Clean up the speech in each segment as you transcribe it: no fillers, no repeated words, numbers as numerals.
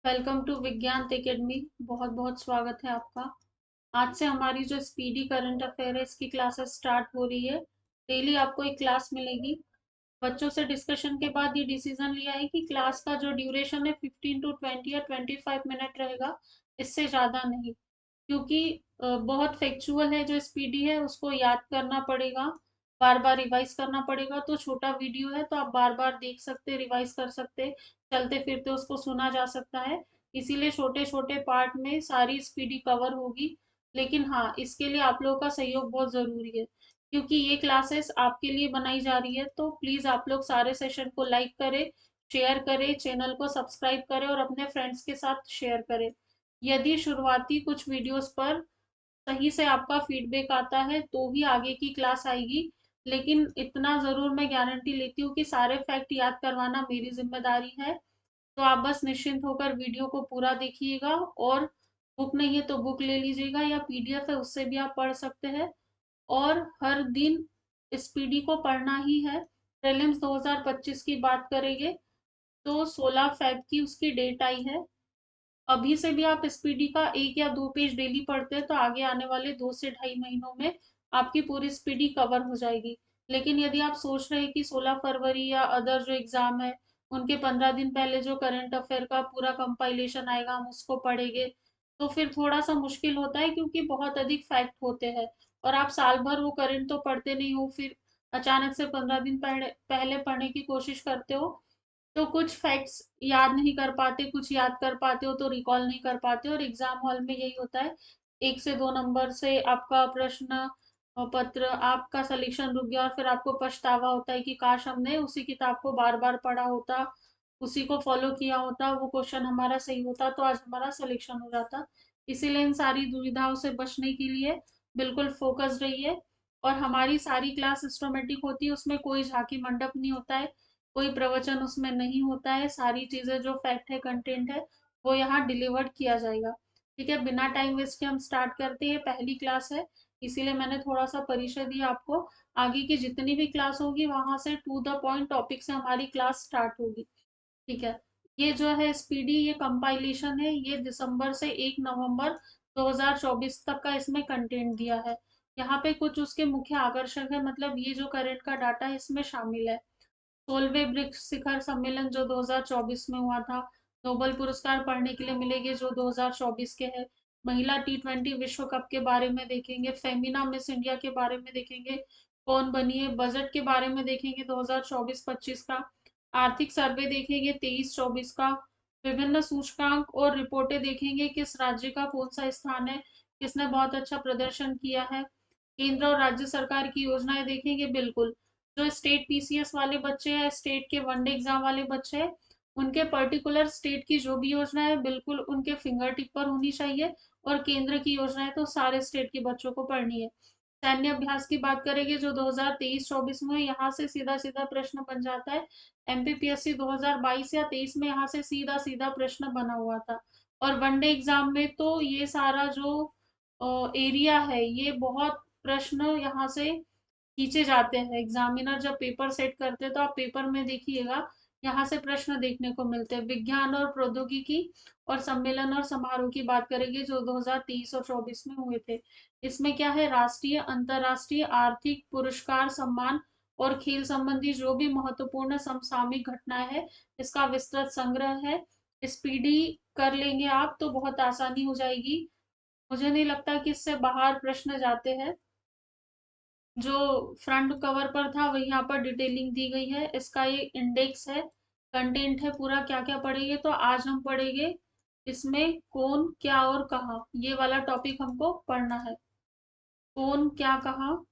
Welcome to विज्ञान academy. बहुत बहुत स्वागत है आपका। आज से हमारी जो स्पीडी करंट अफेयर है इसकी क्लासेस स्टार्ट हो रही है। डेली आपको एक क्लास मिलेगी। बच्चों से डिस्कशन के बाद ये डिसीजन लिया है कि क्लास का जो ड्यूरेशन है 15 to 20 या 25 मिनट रहेगा, इससे ज़्यादा नहीं। क्योंकि बहुत फैक्चुअल है, जो स्पीडी है उसको याद करना पड़ेगा, बार बार रिवाइज करना पड़ेगा। तो छोटा वीडियो है तो आप बार बार देख सकते, रिवाइज कर सकते, चलते फिरते उसको सुना जा सकता है। इसीलिए छोटे छोटे पार्ट में सारी स्पीडी कवर होगी। लेकिन हाँ, इसके लिए आप लोगों का सहयोग बहुत जरूरी है, क्योंकि ये क्लासेस आपके लिए बनाई जा रही है। तो प्लीज आप लोग सारे सेशन को लाइक करें, शेयर करें, चैनल को सब्सक्राइब करें और अपने फ्रेंड्स के साथ शेयर करें। यदि शुरुआती कुछ वीडियोस पर सही से आपका फीडबैक आता है तो ही आगे की क्लास आएगी। लेकिन इतना जरूर मैं गारंटी लेती हूँ कि सारे फैक्ट याद करवाना मेरी जिम्मेदारी है। तो आप बस निश्चिंत होकर वीडियो को पूरा देखिएगा, और बुक नहीं है तो बुक ले लीजिएगा, या पीडीएफ है उससे भी आप पढ़ सकते हैं। और हर दिन इस पीडी को पढ़ना ही है। प्रीलिम्स 2025 की बात करेंगे तो 16 फेब की उसकी डेट आई है। अभी से भी आप स्पीडी का 1 या 2 पेज डेली पढ़ते हैं तो आगे आने वाले 2 से ढाई महीनों में आपकी पूरी स्पीडी कवर हो जाएगी। लेकिन यदि आप सोच रहे हैं कि 16 फरवरी या अदर जो एग्जाम है उनके 15 दिन पहले जो करंट अफेयर का पूरा कंपाइलेशन आएगा हम उसको पढ़ेंगे, तो फिर थोड़ा सा मुश्किल होता है, क्योंकि बहुत अधिक फैक्ट होते हैं। और आप साल भर वो करंट तो पढ़ते नहीं हो, फिर अचानक से 15 दिन पहले पढ़ने की कोशिश करते हो तो कुछ फैक्ट्स याद नहीं कर पाते, कुछ याद कर पाते हो तो रिकॉल नहीं कर पाते। और एग्जाम हॉल में यही होता है, 1 से 2 नंबर से आपका प्रश्न पत्र, आपका सिलेक्शन रुक गया और फिर आपको पछतावा होता है कि काश हमने उसी किताब को बार बार पढ़ा होता, उसी को फॉलो किया होता, वो क्वेश्चन हमारा सही होता तो आज हमारा सिलेक्शन हो जाता। इसीलिए इन सारी दुविधाओं से बचने के लिए बिल्कुल फोकस रहिए। और हमारी सारी क्लास सिस्टमेटिक होती है, उसमें कोई झांकी मंडप नहीं होता है, कोई प्रवचन उसमें नहीं होता है। सारी चीजें जो फैक्ट है, कंटेंट है, वो यहाँ डिलीवर्ड किया जाएगा। ठीक है, बिना टाइम वेस्ट के हम स्टार्ट करते हैं। पहली क्लास है इसीलिए मैंने थोड़ा सा परिचय दिया आपको। आगे की जितनी भी क्लास होगी वहां से टू द पॉइंट टॉपिक से हमारी क्लास स्टार्ट होगी। ठीक है। ये जो है स्पीडी, ये कंपाइलेशन है, ये दिसंबर से 1 नवंबर 2024 तक का इसमें कंटेंट दिया है। यहाँ पे कुछ उसके मुख्य आकर्षक है, मतलब ये जो करंट का डाटा है इसमें शामिल है। 16वें ब्रिक्स शिखर सम्मेलन जो 2024 में हुआ था, नोबेल पुरस्कार पढ़ने के लिए मिलेंगे जो 2024 के हैं। महिला T20 विश्व कप के बारे में देखेंगे, फेमिना मिस इंडिया के बारे में देखेंगे, कौन बनी है, बजट के बारे में देखेंगे 2024-25 का, आर्थिक सर्वे देखेंगे 23-24 का, विभिन्न सूचकांक और रिपोर्टें देखेंगे, किस राज्य का कौन सा स्थान है, किसने बहुत अच्छा प्रदर्शन किया है, केंद्र और राज्य सरकार की योजनाएं देखेंगे। बिल्कुल, जो स्टेट पीसीएस वाले बच्चे हैं, स्टेट के वनडे एग्जाम वाले बच्चे हैं, उनके पर्टिकुलर स्टेट की जो भी योजना है बिल्कुल उनके फिंगर टिप पर होनी चाहिए। और केंद्र की योजनाएं तो सारे स्टेट के बच्चों को पढ़नी है। सैन्य अभ्यास की बात करेंगे जो 2023-24 में, यहाँ से सीधा सीधा प्रश्न बन जाता है। एमपीपीएससी 2022 या 23 में यहाँ से सीधा सीधा प्रश्न बना हुआ था। और वनडे एग्जाम में तो ये सारा जो एरिया है, ये बहुत प्रश्न यहाँ से खींचे जाते हैं। एग्जामिनर जब पेपर सेट करते हैं तो आप पेपर में देखिएगा, यहाँ से प्रश्न देखने को मिलते हैं। विज्ञान और प्रौद्योगिकी और सम्मेलन और समारोह की बात करेंगे जो 2023 और 24 में हुए थे। इसमें क्या है, राष्ट्रीय अंतर्राष्ट्रीय आर्थिक पुरस्कार सम्मान और खेल संबंधी जो भी महत्वपूर्ण समसामयिक घटनाएं है, इसका विस्तृत संग्रह है। स्पीडी कर लेंगे आप तो बहुत आसानी हो जाएगी। मुझे नहीं लगता कि इससे बाहर प्रश्न जाते हैं। जो फ्रंट कवर पर था वही यहाँ पर डिटेलिंग दी गई है, इसका ये इंडेक्स है, कंटेंट है पूरा। क्या क्या पढ़ेंगे, तो आज हम पढ़ेंगे इसमें कौन क्या और कहाँ, ये वाला टॉपिक हमको पढ़ना है। कौन क्या कहाँ।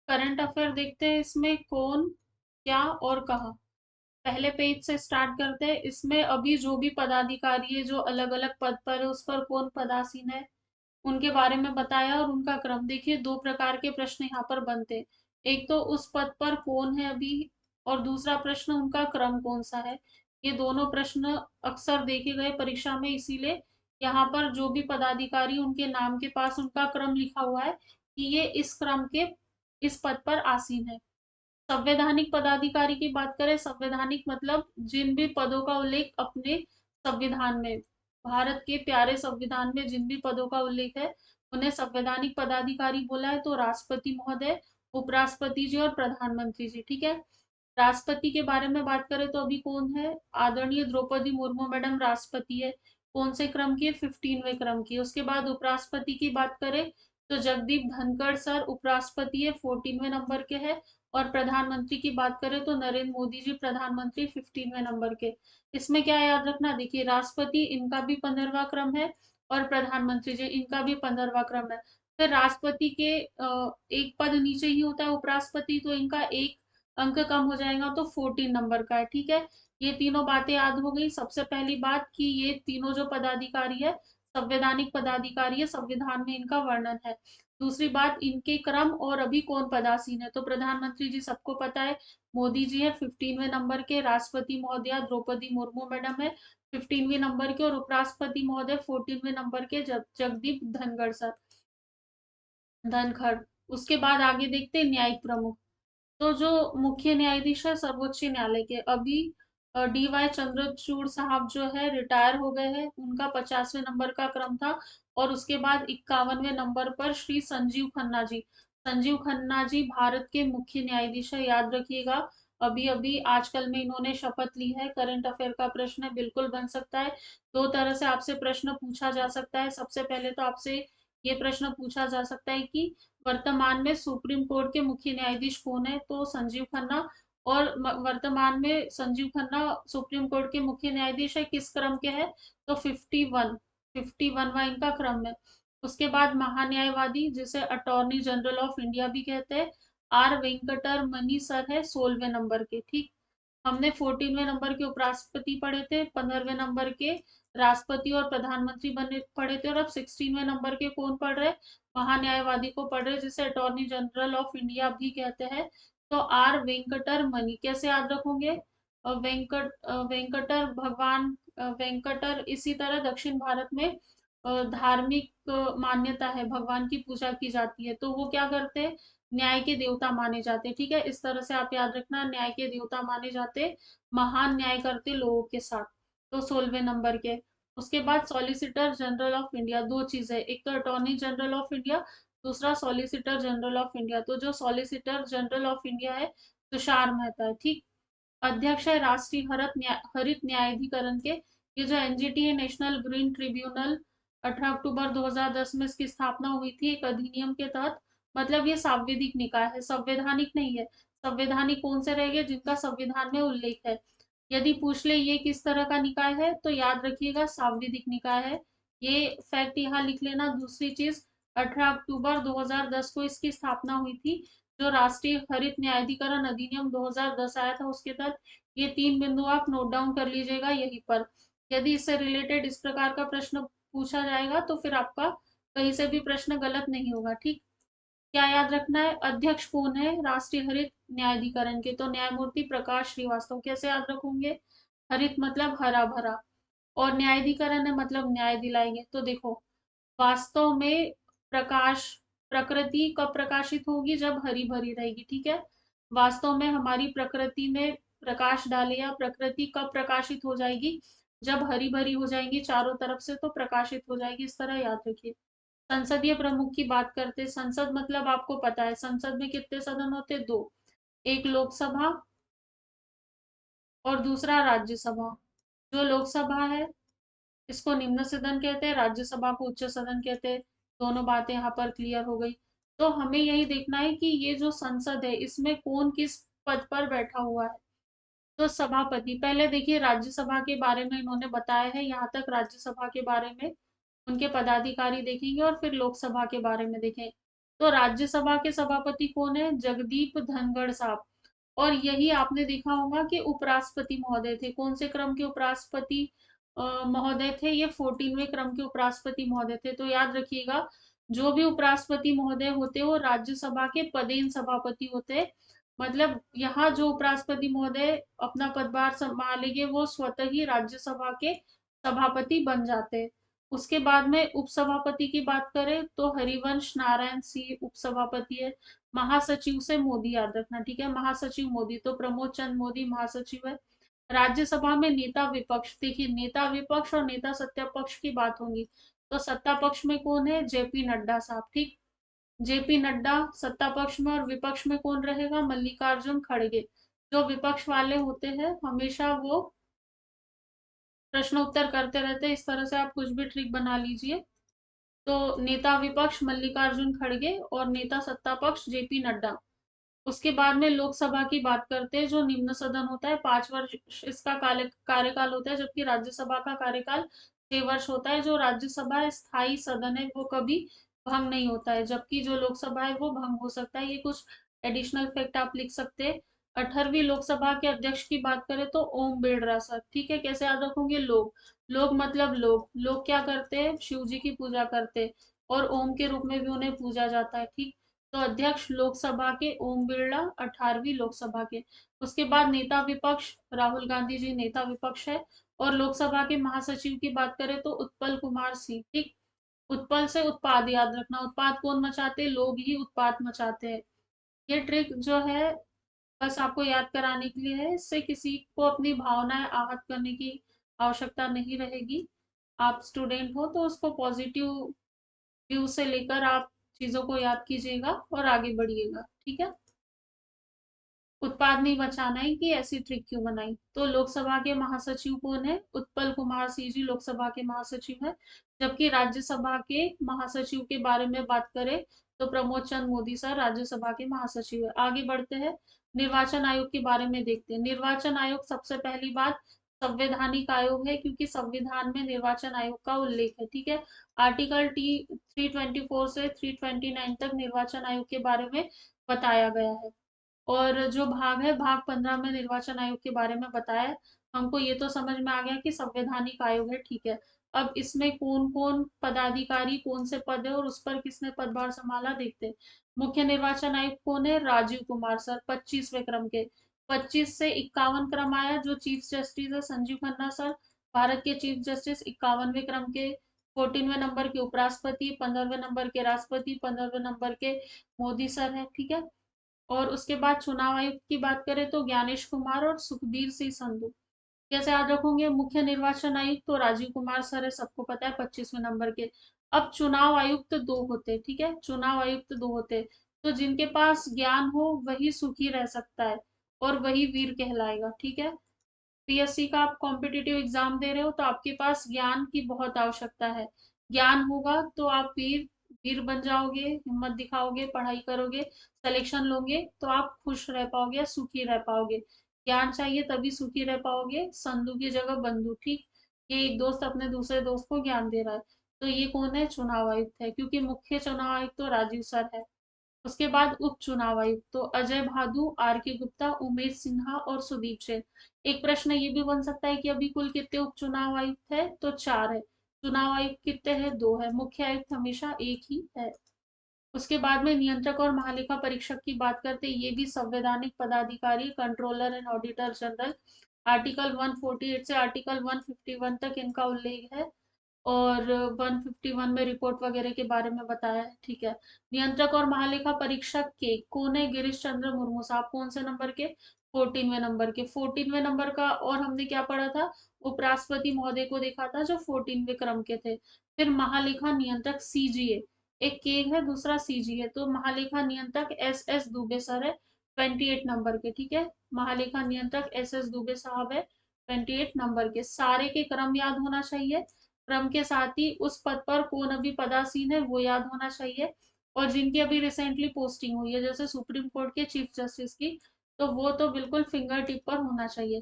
करंट अफेयर देखते हैं, इसमें कौन क्या और कहाँ। पहले पेज से स्टार्ट करते हैं। इसमें अभी जो भी पदाधिकारी है जो अलग अलग पद पर है उस पर कौन पदासीन है, उनके बारे में बताया और उनका क्रम देखिए। दो प्रकार के प्रश्न यहाँ पर बनते हैं, एक तो उस पद पर कौन है अभी, और दूसरा प्रश्न उनका क्रम कौन सा है। ये दोनों प्रश्न अक्सर देखे गए परीक्षा में, इसीलिए यहाँ पर जो भी पदाधिकारी उनके नाम के पास उनका क्रम लिखा हुआ है कि ये इस क्रम के इस पद पर आसीन है। संवैधानिक पदाधिकारी की बात करें, संवैधानिक मतलब जिन भी पदों का उल्लेख अपने संविधान में, भारत के प्यारे संविधान में जिन भी पदों का उल्लेख है उन्हें संवैधानिक पदाधिकारी बोला है। तो राष्ट्रपति महोदय, उपराष्ट्रपति जी और प्रधानमंत्री जी, ठीक है। राष्ट्रपति के बारे में बात करें तो अभी कौन है, आदरणीय द्रौपदी मुर्मू मैडम राष्ट्रपति है। कौन से क्रम की है, 15वें क्रम की। उसके बाद उपराष्ट्रपति की बात करें तो जगदीप धनखड़ सर उपराष्ट्रपति है, 14वें नंबर के है। और प्रधानमंत्री की बात करें तो नरेंद्र मोदी जी प्रधानमंत्री, 15वें नंबर के। इसमें क्या याद रखना, देखिए राष्ट्रपति इनका भी 15वां क्रम है और प्रधानमंत्री जी इनका भी 15वां क्रम है। फिर राष्ट्रपति के एक पद नीचे ही होता है उपराष्ट्रपति, तो इनका एक अंक कम हो जाएगा तो 14 नंबर का है, ठीक है। ये तीनों बातें याद हो गई। सबसे पहली बात कि ये तीनों जो पदाधिकारी है संवैधानिक पदाधिकारी है, संविधान में इनका वर्णन है। दूसरी बात, इनके क्रम और अभी कौन पदासीन है, तो प्रधानमंत्री जी सबको पता है, मोदी जी है 15वें नंबर के, राष्ट्रपति महोदया द्रौपदी मुर्मू मैडम है 15वें नंबर के, और उपराष्ट्रपति महोदय 14वें नंबर के जगदीप धनखड़। उसके बाद आगे देखते हैं न्यायिक प्रमुख। तो जो मुख्य न्यायाधीश है सर्वोच्च न्यायालय के, अभी DY चंद्रचूड़ साहब जो है रिटायर हो गए हैं, उनका 50वें नंबर का क्रम था। और उसके बाद 51वें नंबर पर श्री संजीव खन्ना जी। संजीव खन्ना जी भारत के मुख्य न्यायाधीश है, याद रखिएगा। अभी अभी आजकल में इन्होंने शपथ ली है। करंट अफेयर का प्रश्न है, बिल्कुल बन सकता है। दो तरह से आपसे प्रश्न पूछा जा सकता है। सबसे पहले तो आपसे ये प्रश्न पूछा जा सकता है कि वर्तमान में सुप्रीम कोर्ट के मुख्य न्यायाधीश कौन है, तो संजीव खन्ना। और वर्तमान में संजीव खन्ना सुप्रीम कोर्ट के मुख्य न्यायाधीश है, किस क्रम के हैं, तो 51वां इनका क्रम है। उसके बाद महान्यायवादी, जिसे अटॉर्नी जनरल ऑफ इंडिया भी कहते हैं, आर वेंकटर मनी सर है 16वें नंबर के, ठीक। हमने 14वें नंबर के उपराष्ट्रपति पढ़े थे, 15वें नंबर के राष्ट्रपति और प्रधानमंत्री बने पढ़े थे, और अब 16वें नंबर के कौन पढ़ रहे, महान्यायवादी को पढ़ रहे, जिसे अटॉर्नी जनरल ऑफ इंडिया भी कहते हैं। तो आर वेंकटर मनी कैसे याद रखोगे, वेंकटर भगवान, वेंकटर इसी तरह दक्षिण भारत में धार्मिक मान्यता है, भगवान की पूजा की जाती है, तो वो क्या करते हैं, न्याय के देवता माने जाते, ठीक है। इस तरह से आप याद रखना, न्याय के देवता माने जाते, महान न्याय करते लोगों के साथ। तो 16वें नंबर के। उसके बाद सॉलिसिटर जनरल ऑफ इंडिया, दो चीजें, एक तो अटॉर्नी जनरल ऑफ इंडिया, दूसरा सॉलिसिटर जनरल ऑफ इंडिया। तो जो सॉलिसिटर जनरल ऑफ इंडिया है तुषार मेहता है, ठीक। अध्यक्ष है राष्ट्रीय हरित न्यायाधिकरण के। ये जो एनजीटी है, नेशनल ग्रीन ट्रिब्यूनल, 18 अक्टूबर 2010 में इसकी स्थापना हुई थी एक अधिनियम के तहत। मतलब ये सांविधिक निकाय है, संवैधानिक नहीं है। संवैधानिक कौन से रहेंगे, जिनका संविधान में उल्लेख है। यदि पूछ ले ये किस तरह का निकाय है, तो याद रखिएगा सांविधिक निकाय है। ये फैक्ट यहाँ लिख लेना। दूसरी चीज, 18 अक्टूबर 2010 को इसकी स्थापना हुई थी। जो राष्ट्रीय हरित न्यायाधिकरण अधिनियम 2010 आया था उसके तहत। ये तीन बिंदु आप नोट डाउन कर लीजिएगा यहीं पर। यदि इससे रिलेटेड इस प्रकार का प्रश्न पूछा जाएगा तो फिर आपका कहीं से भी प्रश्न गलत नहीं होगा, ठीक। क्या याद रखना है, अध्यक्ष कौन है राष्ट्रीय हरित न्यायाधिकरण के, तो न्यायमूर्ति प्रकाश श्रीवास्तव। कैसे याद रखोगे, हरित मतलब हरा भरा, और न्यायाधिकरण है मतलब न्याय दिलाएंगे। तो देखो, वास्तव में प्रकाश, प्रकृति कब प्रकाशित होगी, जब हरी भरी रहेगी, ठीक है। वास्तव में हमारी प्रकृति में प्रकाश डाले, या प्रकृति कब प्रकाशित हो जाएगी, जब हरी भरी हो जाएगी चारों तरफ से, तो प्रकाशित हो जाएगी, इस तरह याद रखिए। संसदीय प्रमुख की बात करते, संसद मतलब आपको पता है संसद में कितने सदन होते, दो, एक लोकसभा और दूसरा राज्यसभा। जो लोकसभा है इसको निम्न सदन कहते हैं, राज्यसभा को उच्च सदन कहते हैं। दोनों बातें यहाँ पर क्लियर हो गई। तो हमें यही देखना है कि ये जो संसद है इसमें कौन किस पद पर बैठा हुआ है। तो सभापति, पहले देखिए राज्यसभा के बारे में इन्होंने बताया है, यहाँ तक राज्यसभा के बारे में उनके पदाधिकारी देखेंगे, और फिर लोकसभा के बारे में देखें। तो राज्यसभा के सभापति कौन है, जगदीप धनखड़ साहब। और यही आपने देखा होगा कि उपराष्ट्रपति महोदय थे, कौन से क्रम के उपराष्ट्रपति महोदय थे, ये 14वें क्रम के उपराष्ट्रपति महोदय थे। तो याद रखिएगा, जो भी उपराष्ट्रपति महोदय होते वो राज्यसभा के पदेन सभापति होते। मतलब यहाँ जो उपराष्ट्रपति महोदय अपना पदभार संभालेंगे वो स्वतः ही राज्यसभा के सभापति बन जाते हैं। उसके बाद में उपसभापति की बात करें तो हरिवंश नारायण सिंह उपसभापति है। महासचिव से मोदी याद रखना, ठीक है, महासचिव मोदी, तो प्रमोद चंद्र मोदी महासचिव है। राज्यसभा में नेता विपक्ष, देखिए नेता विपक्ष और नेता सत्ता पक्ष की बात होगी, तो सत्ता पक्ष में कौन है, जेपी नड्डा साहब, ठीक। जेपी नड्डा सत्ता पक्ष में, और विपक्ष में कौन रहेगा, मल्लिकार्जुन खड़गे। जो विपक्ष वाले होते हैं हमेशा वो प्रश्न उत्तर करते रहते हैं, इस तरह से आप कुछ भी ट्रिक बना लीजिए। तो नेता विपक्ष मल्लिकार्जुन खड़गे और नेता सत्ता पक्ष जेपी नड्डा। उसके बाद में लोकसभा की बात करते हैं, जो निम्न सदन होता है, 5 वर्ष इसका कार्यकाल होता है, जबकि राज्यसभा का कार्यकाल 6 वर्ष होता है। जो राज्यसभा स्थायी सदन है वो कभी भंग नहीं होता है, जबकि जो लोकसभा है वो भंग हो सकता है। ये कुछ एडिशनल फैक्ट आप लिख सकते हैं। 18वीं लोकसभा के अध्यक्ष की बात करें तो ओम बिड़ला सर, ठीक है। कैसे याद रखोगे, लोग, लोग मतलब लोग क्या करते हैं, शिव जी की पूजा करते हैं, और ओम के रूप में भी उन्हें पूजा जाता है, ठीक। तो अध्यक्ष लोकसभा के ओम बिरला 18वीं लोकसभा के। उसके बाद नेता विपक्ष राहुल गांधी जी नेता विपक्ष है। और लोकसभा के महासचिव की बात करें तो उत्पल कुमार सिंह, ठीक। उत्पल से उत्पाद याद रखना, उत्पाद कौन मचाते हैं, लोग ही उत्पाद मचाते हैं। ये ट्रिक जो है बस आपको याद कराने के लिए है, इससे किसी को अपनी भावनाएं आहत करने की आवश्यकता नहीं रहेगी। आप स्टूडेंट हो तो उसको पॉजिटिव व्यू से लेकर आप चीजों को याद कीजिएगा और आगे बढ़िएगा, ठीक है। उत्पाद नहीं बचाना है कि ऐसी ट्रिक क्यों बनाई। तो लोकसभा के महासचिव कौन है, उत्पल कुमार सिंह जी लोकसभा के महासचिव है। जबकि राज्यसभा के महासचिव के बारे में बात करें तो प्रमोद चंद्र मोदी सर राज्यसभा के महासचिव है। आगे बढ़ते हैं, निर्वाचन आयोग के बारे में देखते हैं। निर्वाचन आयोग सबसे पहली बात संवैधानिक आयोग है, क्योंकि संविधान में निर्वाचन आयोग का उल्लेख है, ठीक है। आर्टिकल टी 324 से 329 तक निर्वाचन आयोग के बारे में बताया गया है। और जो भाग है भाग 15 में निर्वाचन आयोग के बारे में बताया है। हमको ये तो समझ में आ गया कि संवैधानिक आयोग है, ठीक है। अब इसमें कौन कौन पदाधिकारी, कौन से पद है और उस पर किसने पदभार संभाला, देखते हैं। मुख्य निर्वाचन आयुक्त कौन है, राजीव कुमार सर, 25वें क्रम के। 25 से 51 क्रम आया, जो चीफ जस्टिस है संजीव खन्ना सर, भारत के चीफ जस्टिस। 51वें क्रम के 14वें नंबर के उपराष्ट्रपति, 15वें नंबर के राष्ट्रपति, 15वें नंबर के मोदी सर है, ठीक है। और उसके बाद चुनाव आयुक्त की बात करें तो ज्ञानेश कुमार और सुखबीर सिंह संधू। कैसे याद रखोगे, मुख्य निर्वाचन आयुक्त तो राजीव कुमार सर है, सबको पता है, 25वें नंबर के। अब चुनाव आयुक्त दो होते, ठीक है, चुनाव आयुक्त दो होते। तो जिनके पास ज्ञान हो वही सुखी रह सकता है और वही वीर कहलाएगा, ठीक है। पीएससी का आप कॉम्पिटिटिव एग्जाम दे रहे हो तो आपके पास ज्ञान की बहुत आवश्यकता है। ज्ञान होगा तो आप वीर वीर बन जाओगे, हिम्मत दिखाओगे, पढ़ाई करोगे, सिलेक्शन लोगे तो आप खुश रह पाओगे, सुखी रह पाओगे। ज्ञान चाहिए तभी सुखी रह पाओगे, संधु की जगह बंधु, ठीक। ये एक दोस्त अपने दूसरे दोस्त को ज्ञान दे रहा है। तो ये कौन है, चुनाव आयुक्त है, क्योंकि मुख्य चुनाव आयुक्त तो राजीव सर है। उसके बाद उप चुनाव आयुक्त तो अजय भादु, आर के गुप्ता, उमेश सिन्हा और सुदीप जैन। एक प्रश्न ये भी बन सकता है कि अभी कुल कितने उप चुनाव आयुक्त है, तो 4 है। चुनाव आयुक्त कितने हैं, 2 है। मुख्य आयुक्त हमेशा एक ही है। उसके बाद में नियंत्रक और महालेखा परीक्षक की बात करते हैं, ये भी संवैधानिक पदाधिकारी, controller and auditor general. Article 148 से आर्टिकल 151 तक इनका उल्लेख है। और 151 में रिपोर्ट वगैरह के बारे में बताया है, ठीक है। नियंत्रक और महालेखा परीक्षक के कौन है, गिरीश चंद्र मुर्मू साहब, कौन से नंबर के, 14वें नंबर के। 14वें नंबर का और हमने क्या पढ़ा था, उपराष्ट्रपति महोदय को देखा था जो 14वें क्रम के थे। फिर महालेखा नियंत्रक सीजीए, एक के है दूसरा सीजीए, तो महालेखा नियंत्रक एस एस दुबे सर है, 28 नंबर के, ठीक है। महालेखा नियंत्रक एस एस दुबे साहब है, 28 नंबर के। सारे के क्रम याद होना चाहिए, क्रम के साथ ही उस पद पर कौन अभी पदासीन है वो याद होना चाहिए। और जिनकी अभी रिसेंटली पोस्टिंग हुई है जैसे सुप्रीम कोर्ट के चीफ जस्टिस की, तो वो तो बिल्कुल फिंगर टिप पर होना चाहिए।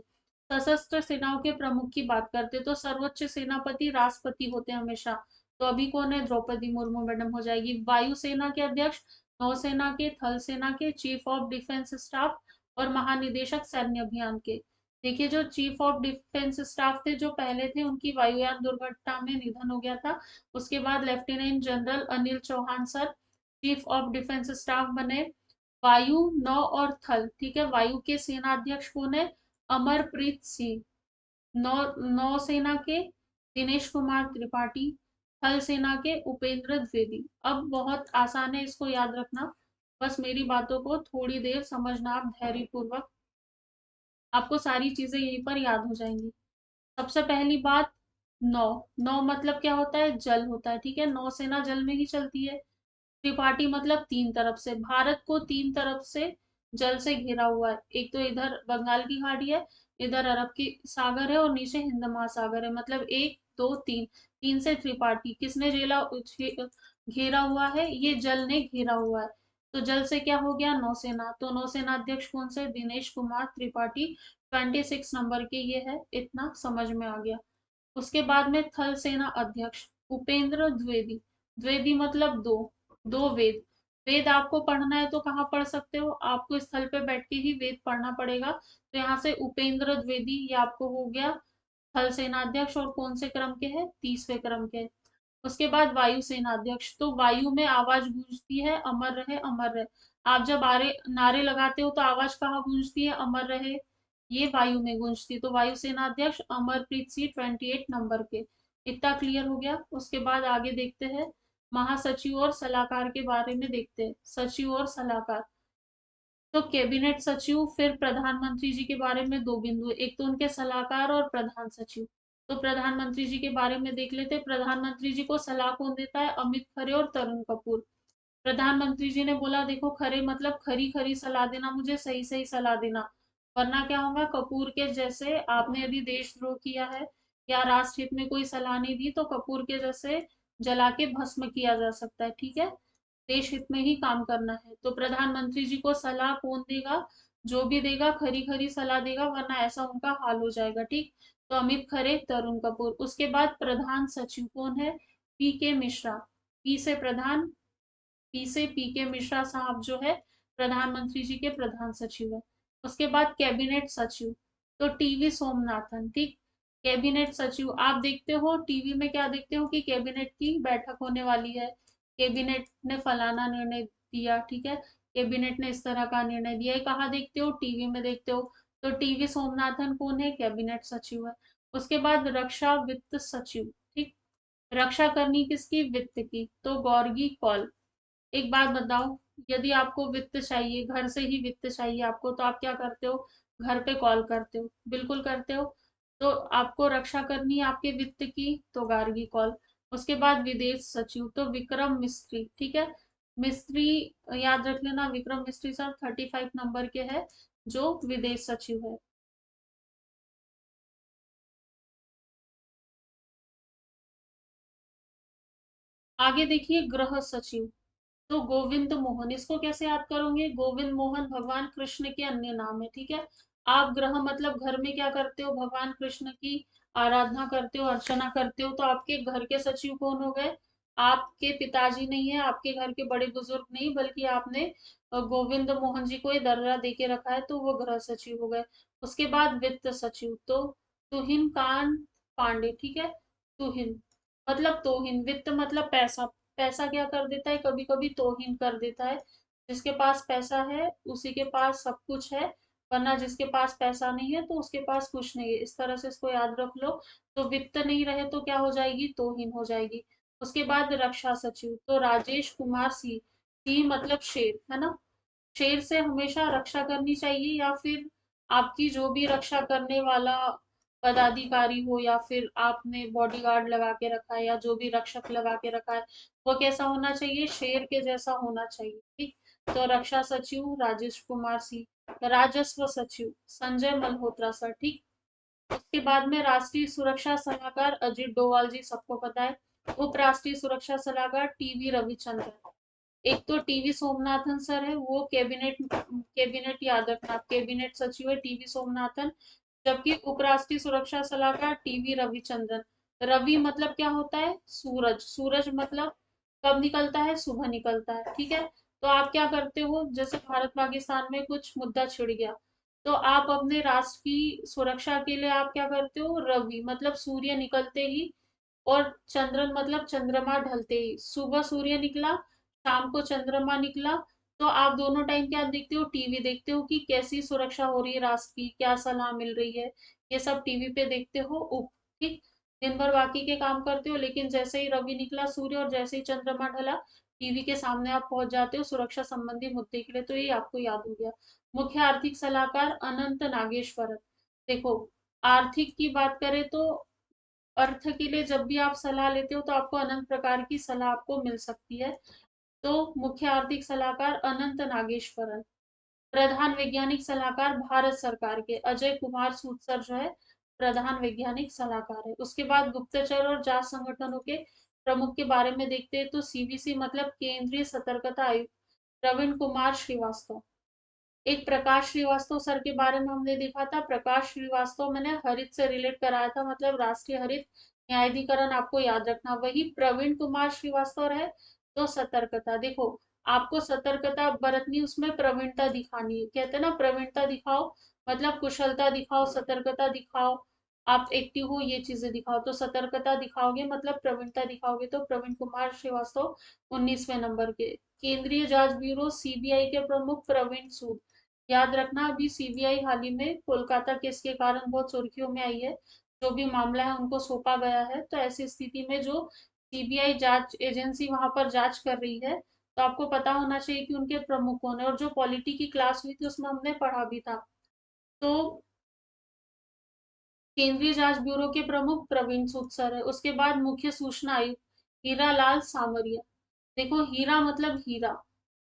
सशस्त्र सेनाओं के प्रमुख की बात करते तो सर्वोच्च सेनापति राष्ट्रपति होते हैं हमेशा। तो अभी कौन है, द्रौपदी मुर्मू मैडम हो जाएगी। वायुसेना के अध्यक्ष, नौसेना के, थल सेना के, चीफ ऑफ डिफेंस स्टाफ और महानिदेशक सैन्य अभियान के। देखिए जो चीफ ऑफ डिफेंस स्टाफ थे जो पहले थे, उनकी वायुयान दुर्घटना में निधन हो गया था। उसके बाद lieutenant general Anil Chauhan sir chief of defence staff बने। वायु, नौ और थल, ठीक है। वायु के सेनाध्यक्ष कौन है? अमरप्रीत सिंह। नौ नौसेना के दिनेश कुमार त्रिपाठी। थल सेना के उपेंद्र द्विवेदी। अब बहुत आसान है, इसको याद रखना। बस मेरी बातों को थोड़ी देर समझना, आप धैर्य पूर्वक, आपको सारी चीजें यहीं पर याद हो जाएंगी। सबसे पहली बात, नौ। नौ मतलब क्या होता है? जल होता है, ठीक है। नौसेना जल में ही चलती है। त्रिपाठी मतलब तीन तरफ से, भारत को तीन तरफ से जल से घिरा हुआ है। एक तो इधर बंगाल की खाड़ी है, इधर अरब की सागर है और नीचे हिंद महासागर है। मतलब एक दो तीन, तीन से त्रिपाठी। किसने घेरा हुआ है? ये जल ने घेरा हुआ है। तो जल से क्या हो गया? नौसेना। तो नौसेना अध्यक्ष कौन से? दिनेश कुमार त्रिपाठी। 26 नंबर के ये है, इतना समझ में आ गया। उसके बाद में थल सेना अध्यक्ष उपेंद्र द्विवेदी। द्विवेदी मतलब दो, दो वेद। वेद आपको पढ़ना है तो कहाँ पढ़ सकते हो? आपको स्थल पे बैठ के ही वेद पढ़ना पड़ेगा। तो यहाँ से उपेंद्र द्विवेदी, ये आपको हो गया थल सेनाध्यक्ष। और कौन से क्रम के हैं? 30वें क्रम के। उसके बाद वायु सेनाध्यक्ष, तो वायु में आवाज गूंजती है अमर रहे अमर रहे। आप जब नारे लगाते हो तो आवाज कहाँ गूंजती है? अमर रहे, ये वायु में गूंजती है। तो वायु सेनाध्यक्ष अमरप्रीत सिंह 28 नंबर के। इतना क्लियर हो गया। उसके बाद आगे देखते हैं, महासचिव और सलाहकार के बारे में देखते हैं। सचिव और सलाहकार, तो कैबिनेट सचिव, फिर प्रधानमंत्री जी के बारे में दो बिंदु, एक तो उनके सलाहकार और प्रधान सचिव। तो प्रधानमंत्री जी के बारे में देख लेते हैं। प्रधानमंत्री जी को सलाह कौन देता है? अमित खरे और तरुण कपूर। प्रधानमंत्री जी ने बोला देखो, खरे मतलब खरी खरी सलाह देना, मुझे सही सही सलाह देना, वरना क्या होगा? कपूर के जैसे, आपने यदि देशद्रोह किया है या राष्ट्र हित में कोई सलाह नहीं दी तो कपूर के जैसे जला के भस्म किया जा सकता है, ठीक है। देश हित में ही काम करना है। तो प्रधानमंत्री जी को सलाह कौन देगा? जो भी देगा खरी खरी सलाह देगा, वरना ऐसा उनका हाल हो जाएगा, ठीक। तो अमित खरे, तरुण कपूर। उसके बाद प्रधान सचिव कौन है? पी के मिश्रा। पी से प्रधान, पी से पी के मिश्रा साहब जो है प्रधानमंत्री जी के प्रधान सचिव है। उसके बाद कैबिनेट सचिव, तो टीवी सोमनाथन, ठीक। कैबिनेट सचिव, आप देखते हो टीवी में क्या देखते हो कि कैबिनेट की बैठक होने वाली है, कैबिनेट ने फलाना निर्णय दिया, ठीक है, कैबिनेट ने इस तरह का निर्णय दिया। ये कहाँ देखते हो? टीवी में देखते हो। तो टीवी सोमनाथन कौन है? कैबिनेट सचिव है। उसके बाद रक्षा वित्त सचिव, ठीक। रक्षा करनी किसकी? वित्त की, तो गॉर्गी कौल। एक बात बताओ, यदि आपको वित्त चाहिए, घर से ही वित्त चाहिए आपको, तो आप क्या करते हो? घर पे कॉल करते हो, बिल्कुल करते हो। तो आपको रक्षा करनी है आपके वित्त की, तो गार्गी कॉल। उसके बाद विदेश सचिव, तो विक्रम मिस्त्री, ठीक है। मिस्त्री, याद रख लेना, विक्रम मिस्त्री सर 35 नंबर के है, जो विदेश सचिव है। आगे देखिए, गृह सचिव, तो गोविंद मोहन। इसको कैसे याद करोगे? गोविंद मोहन भगवान कृष्ण के अन्य नाम है, ठीक है। आप ग्रह मतलब घर में क्या करते हो? भगवान कृष्ण की आराधना करते हो, अर्चना करते हो। तो आपके घर के सचिव कौन हो गए? आपके पिताजी नहीं है, आपके घर के बड़े बुजुर्ग नहीं, बल्कि आपने गोविंद मोहन जी को ये दर्जा दे के रखा है, तो वो गृह सचिव हो गए। उसके बाद वित्त सचिव, तो तुहिन कांत पांडे, ठीक है। तुहिन मतलब तोहिन, वित्त मतलब पैसा। पैसा क्या कर देता है? कभी कभी तोहिन कर देता है। जिसके पास पैसा है उसी के पास सब कुछ है, वरना जिसके पास पैसा नहीं है तो उसके पास कुछ नहीं है। इस तरह से इसको याद रख लो। तो वित्त नहीं रहे तो क्या हो जाएगी? तोहिन हो जाएगी। उसके बाद रक्षा सचिव, तो राजेश कुमार सी। सी मतलब शेर, है ना। शेर से हमेशा रक्षा करनी चाहिए, या फिर आपकी जो भी रक्षा करने वाला पदाधिकारी हो, या फिर आपने बॉडीगार्ड लगा के रखा है, या जो भी रक्षक लगा के रखा है, वो कैसा होना चाहिए? शेर के जैसा होना चाहिए, ठीक। तो रक्षा सचिव राजेश कुमार सिंह। राजस्व सचिव संजय मल्होत्रा सर, ठीक। उसके बाद में राष्ट्रीय सुरक्षा सलाहकार अजित डोवाल जी, सबको पता है। उप राष्ट्रीय सुरक्षा सलाहकार टीवी रविचंद्रन। एक तो टीवी सोमनाथन सर है, वो कैबिनेट कैबिनेट याद रखना, कैबिनेट सचिव है टीवी सोमनाथन। जबकि उपराष्ट्रीय सुरक्षा सलाहकार टीवी रविचंद्रन। रवि मतलब क्या होता है? सूरज। सूरज मतलब कब निकलता है? सुबह निकलता है, ठीक है। तो आप क्या करते हो? जैसे भारत पाकिस्तान में कुछ मुद्दा छिड़ गया, तो आप अपने राष्ट्र की सुरक्षा के लिए आप क्या करते हो? रवि मतलब सूर्य निकलते ही, और चंद्रन मतलब चंद्रमा ढलते ही। सुबह सूर्य निकला, शाम को चंद्रमा निकला, तो आप दोनों टाइम क्या देखते हो, टीवी देखते हो कि कैसी सुरक्षा हो रही है राष्ट्र की, क्या सलाह मिल रही है, ये सब टीवी पे देखते हो। ठीक, दिन भर बाकी के काम करते हो, लेकिन जैसे ही रवि निकला सूर्य और जैसे ही चंद्रमा ढला, टीवी के सामने आप पहुंच जाते हो सुरक्षा संबंधी मुद्दे के लिए। तो ये आपको याद हो गया। मुख्य आर्थिक सलाहकार अनंत नागेश्वरन। देखो, आर्थिक की बात करें तो अर्थ के लिए जब भी आप सलाह लेते हो तो आपको अनंत प्रकार की सलाह आपको मिल सकती है। तो मुख्य आर्थिक सलाहकार अनंत नागेश्वरन। प्रधान वैज्ञानिक सलाहकार भारत सरकार के अजय कुमार सूदसर जो है प्रधान वैज्ञानिक सलाहकार है। उसके बाद गुप्तचर और जांच संगठनों के प्रमुख के बारे में देखते हैं तो सीवीसी मतलब केंद्रीय सतर्कता आयुक्त प्रवीण कुमार श्रीवास्तव। एक प्रकाश श्रीवास्तव सर के बारे में हमने देखा था। प्रकाश श्रीवास्तव मैंने हरित से रिलेट कराया था, मतलब राष्ट्रीय हरित न्यायाधिकरण, आपको याद रखना। वही प्रवीण कुमार श्रीवास्तव है। तो सतर्कता, देखो आपको सतर्कता बरतनी, उसमें प्रवीणता दिखानी है। कहते हैं ना, प्रवीणता दिखाओ मतलब कुशलता दिखाओ, सतर्कता दिखाओ, आप एक्टिव हो, ये चीजें दिखाओ। तो सतर्कता दिखाओगे मतलब प्रवीणता दिखाओगे। तो प्रवीण कुमार श्रीवास्तव 19वें नंबर के। केंद्रीय जांच ब्यूरो सीबीआई के प्रमुख प्रवीण सूद। याद रखना, अभी सीबीआई हाल ही में कोलकाता केस के कारण बहुत सुर्खियों में आई है। जो भी मामला है उनको सौंपा गया है। तो ऐसी स्थिति में जो सीबीआई जांच एजेंसी वहां पर जांच कर रही है, तो आपको पता होना चाहिए कि उनके प्रमुख कौन है। और जो पॉलिटी की क्लास हुई थी उसमें हमने पढ़ा भी था। तो केंद्रीय जांच ब्यूरो के प्रमुख प्रवीण सूद सर है। उसके बाद मुख्य सूचना आयुक्त हीरा लाल सामरिया। देखो, हीरा मतलब हीरा,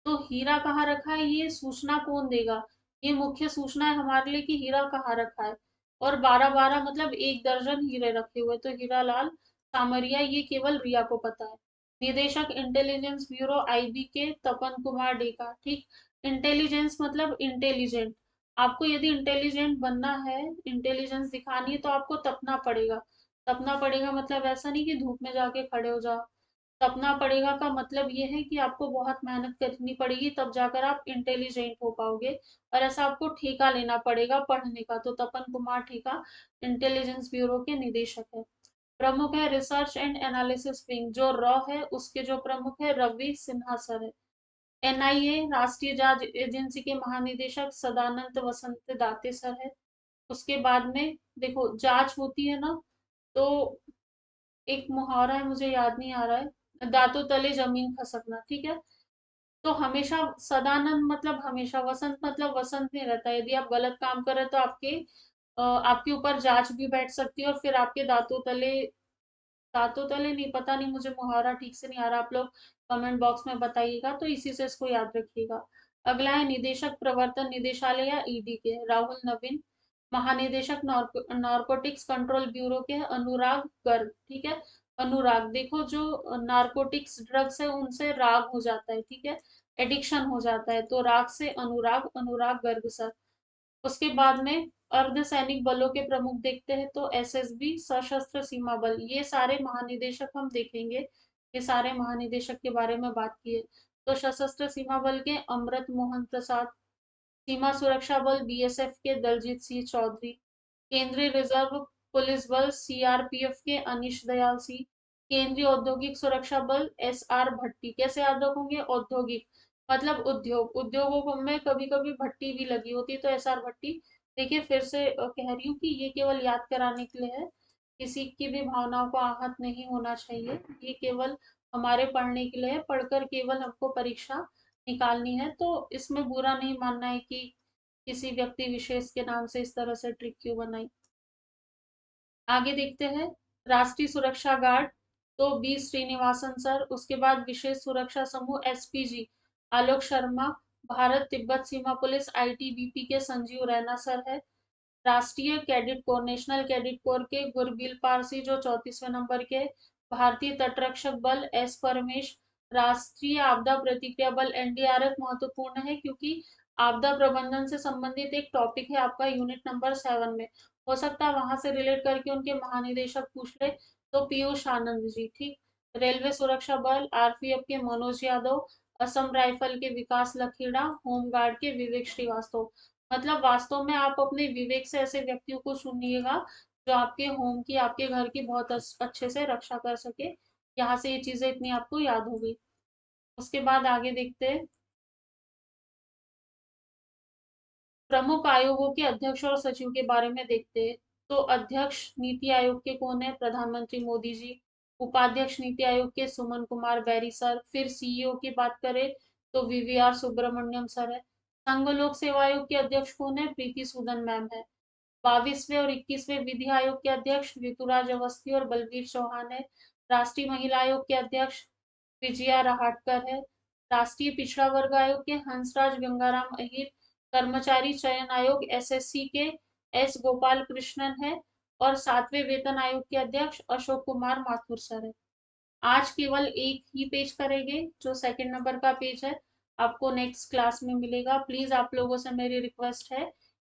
तो हीरा कहाँ रखा है, ये सूचना कौन देगा, ये मुख्य सूचना है हमारे लिए कि हीरा कहाँ रखा है। और 12-12 मतलब 1 दर्जन हीरे रखे हुए। तो हीरा लाल सामरिया, ये केवल रिया को पता है। निदेशक इंटेलिजेंस ब्यूरो आईबी के तपन कुमार डेका। ठीक, इंटेलिजेंस मतलब इंटेलिजेंट। आपको यदि इंटेलिजेंट बनना है, इंटेलिजेंस दिखानी है, तो आपको तपना पड़ेगा। तपना पड़ेगा मतलब ऐसा नहीं कि धूप में जाके खड़े हो जाओ। तपना पड़ेगा का मतलब ये है कि आपको बहुत मेहनत करनी पड़ेगी, तब जाकर आप इंटेलिजेंट हो पाओगे। और ऐसा आपको ठेका लेना पड़ेगा पढ़ने का। तो तपन कुमार ठेका इंटेलिजेंस ब्यूरो के निदेशक है। प्रमुख है रिसर्च एंड एनालिसिस विंग, जो रॉ है उसके जो प्रमुख है रवि सिन्हा सर है। एनआईए राष्ट्रीय जांच एजेंसी के महानिदेशक सदानंद वसंत दाते सर है। उसके बाद में देखो, जांच होती है ना, तो एक मुहावरा है, मुझे याद नहीं आ रहा है, दांतों तले जमीन खसकना। ठीक है, तो हमेशा सदानंद मतलब हमेशा, वसंत मतलब वसंत में रहता है। यदि आप गलत काम करें तो आपके ऊपर जांच भी बैठ सकती है और फिर आपके दांतों तले नहीं, पता नहीं, मुझे मुहावरा ठीक से नहीं आ रहा, आप लोग कमेंट बॉक्स में बताइएगा। तो इसी से इसको याद रखिएगा। अगला है निदेशक प्रवर्तन निदेशालय या ईडी के राहुल नवीन। महानिदेशक नारकोटिक्स कंट्रोल ब्यूरो के हैं अनुराग गर्ग। ठीक है, अनुराग, देखो जो नारकोटिक्स ड्रग्स है उनसे राग हो जाता है, ठीक है, एडिक्शन हो जाता है। तो राग से अनुराग, अनुराग गर्ग सर। उसके बाद में अर्धसैनिक बलों के प्रमुख देखते हैं तो एसएसबी सशस्त्र सीमा बल, ये सारे महानिदेशक हम देखेंगे। ये सारे महानिदेशक के बारे में बात की है। तो सशस्त्र सीमा बल के अमृत मोहन प्रसाद। सीमा सुरक्षा बल बीएसएफ के दलजीत सिंह चौधरी। केंद्रीय रिजर्व पुलिस बल सीआरपीएफ के अनिश दयाल सिंह। केंद्रीय औद्योगिक सुरक्षा बल एसआर भट्टी। कैसे याद रखोगे, औद्योगिक मतलब उद्योग, उद्योगों में कभी कभी भट्टी भी लगी होती है, तो एसआर भट्टी। देखिए फिर से कह रही हूँ कि ये केवल याद कराने के लिए है, किसी की भी भावनाओं को आहत नहीं होना चाहिए। ये केवल हमारे पढ़ने के लिए है, पढ़कर केवल हमको परीक्षा निकालनी है। तो इसमें बुरा नहीं मानना है कि किसी व्यक्ति विशेष के नाम से इस तरह से ट्रिक क्यों बनाई। आगे देखते हैं, राष्ट्रीय सुरक्षा गार्ड तो बी श्रीनिवासन सर। उसके बाद विशेष सुरक्षा समूह एसपीजी आलोक शर्मा। भारत तिब्बत सीमा पुलिस आईटीबीपी के संजीव रैना सर है। राष्ट्रीय cadet corps national cadet corps के गुरबील पारसी जो 34वें नंबर के। भारतीय तटरक्षक बल एस परमेश। राष्ट्रीय आपदा प्रतिक्रिया बल एनडीआरएफ महत्वपूर्ण है क्योंकि आपदा प्रबंधन से संबंधित एक टॉपिक है आपका यूनिट नंबर 7 में। हो सकता है वहां से रिलेट करके उनके महानिदेशक पूछ ले। तो पीयूष आनंद जी। ठीक, रेलवे सुरक्षा बल आरपीएफ के मनोज यादव। असम राइफल के विकास लखेड़ा। होमगार्ड के विवेक श्रीवास्तव। मतलब वास्तव में आप अपने विवेक से ऐसे व्यक्तियों को चुनिएगा जो आपके होम की, आपके घर की बहुत अच्छे से रक्षा कर सके। यहाँ से ये चीजें इतनी आपको याद होगी। उसके बाद आगे देखते हैं, प्रमुख आयोगों के अध्यक्ष और सचिव के बारे में देखते हैं। तो अध्यक्ष नीति आयोग के कौन है? प्रधानमंत्री मोदी जी। उपाध्यक्ष नीति आयोग के सुमन कुमार बैरी सर। फिर सीईओ की बात करें तो वीवीआर सुब्रमण्यम सर है। संघ लोक सेवा आयोग के अध्यक्ष कौन है? प्रीति सूदन मैम है। 22वें और 21वें विधि आयोग के अध्यक्ष ऋतुराज अवस्थी और बलबीर चौहान है। राष्ट्रीय महिला आयोग के अध्यक्ष विजया रहाटकर है। राष्ट्रीय पिछड़ा वर्ग आयोग के हंसराज गंगाराम अहिर। कर्मचारी चयन आयोग एसएससी के एस गोपाल कृष्णन है। और 7वें वेतन आयोग के अध्यक्ष अशोक कुमार माथुर सर है। आज केवल एक ही पेज करेंगे, जो सेकंड नंबर का पेज है आपको नेक्स्ट क्लास में मिलेगा। प्लीज आप लोगों से मेरी रिक्वेस्ट है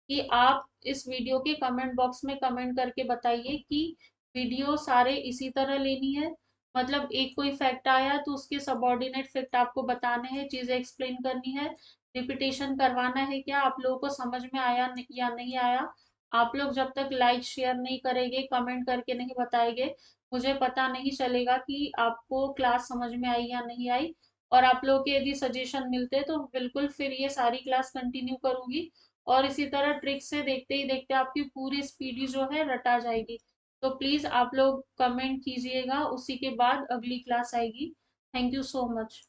कि आप इस वीडियो के कमेंट बॉक्स में कमेंट करके बताइए कि वीडियो सारे इसी तरह लेनी है, मतलब एक कोई फैक्ट आया तो उसके सबऑर्डिनेट फैक्ट आपको बताने हैं, चीजें एक्सप्लेन करनी है, रिपीटेशन करवाना है क्या, आप लोगों को समझ में आया या नहीं आया। आप लोग जब तक लाइक शेयर नहीं करेंगे, कमेंट करके नहीं बताएंगे, मुझे पता नहीं चलेगा कि आपको क्लास समझ में आई या नहीं आई। और आप लोग के यदि सजेशन मिलते तो बिल्कुल फिर ये सारी क्लास कंटिन्यू करूंगी, और इसी तरह ट्रिक से देखते ही देखते आपकी पूरी स्पीडी जो है रटा जाएगी। तो प्लीज आप लोग कमेंट कीजिएगा, उसी के बाद अगली क्लास आएगी। Thank you so much.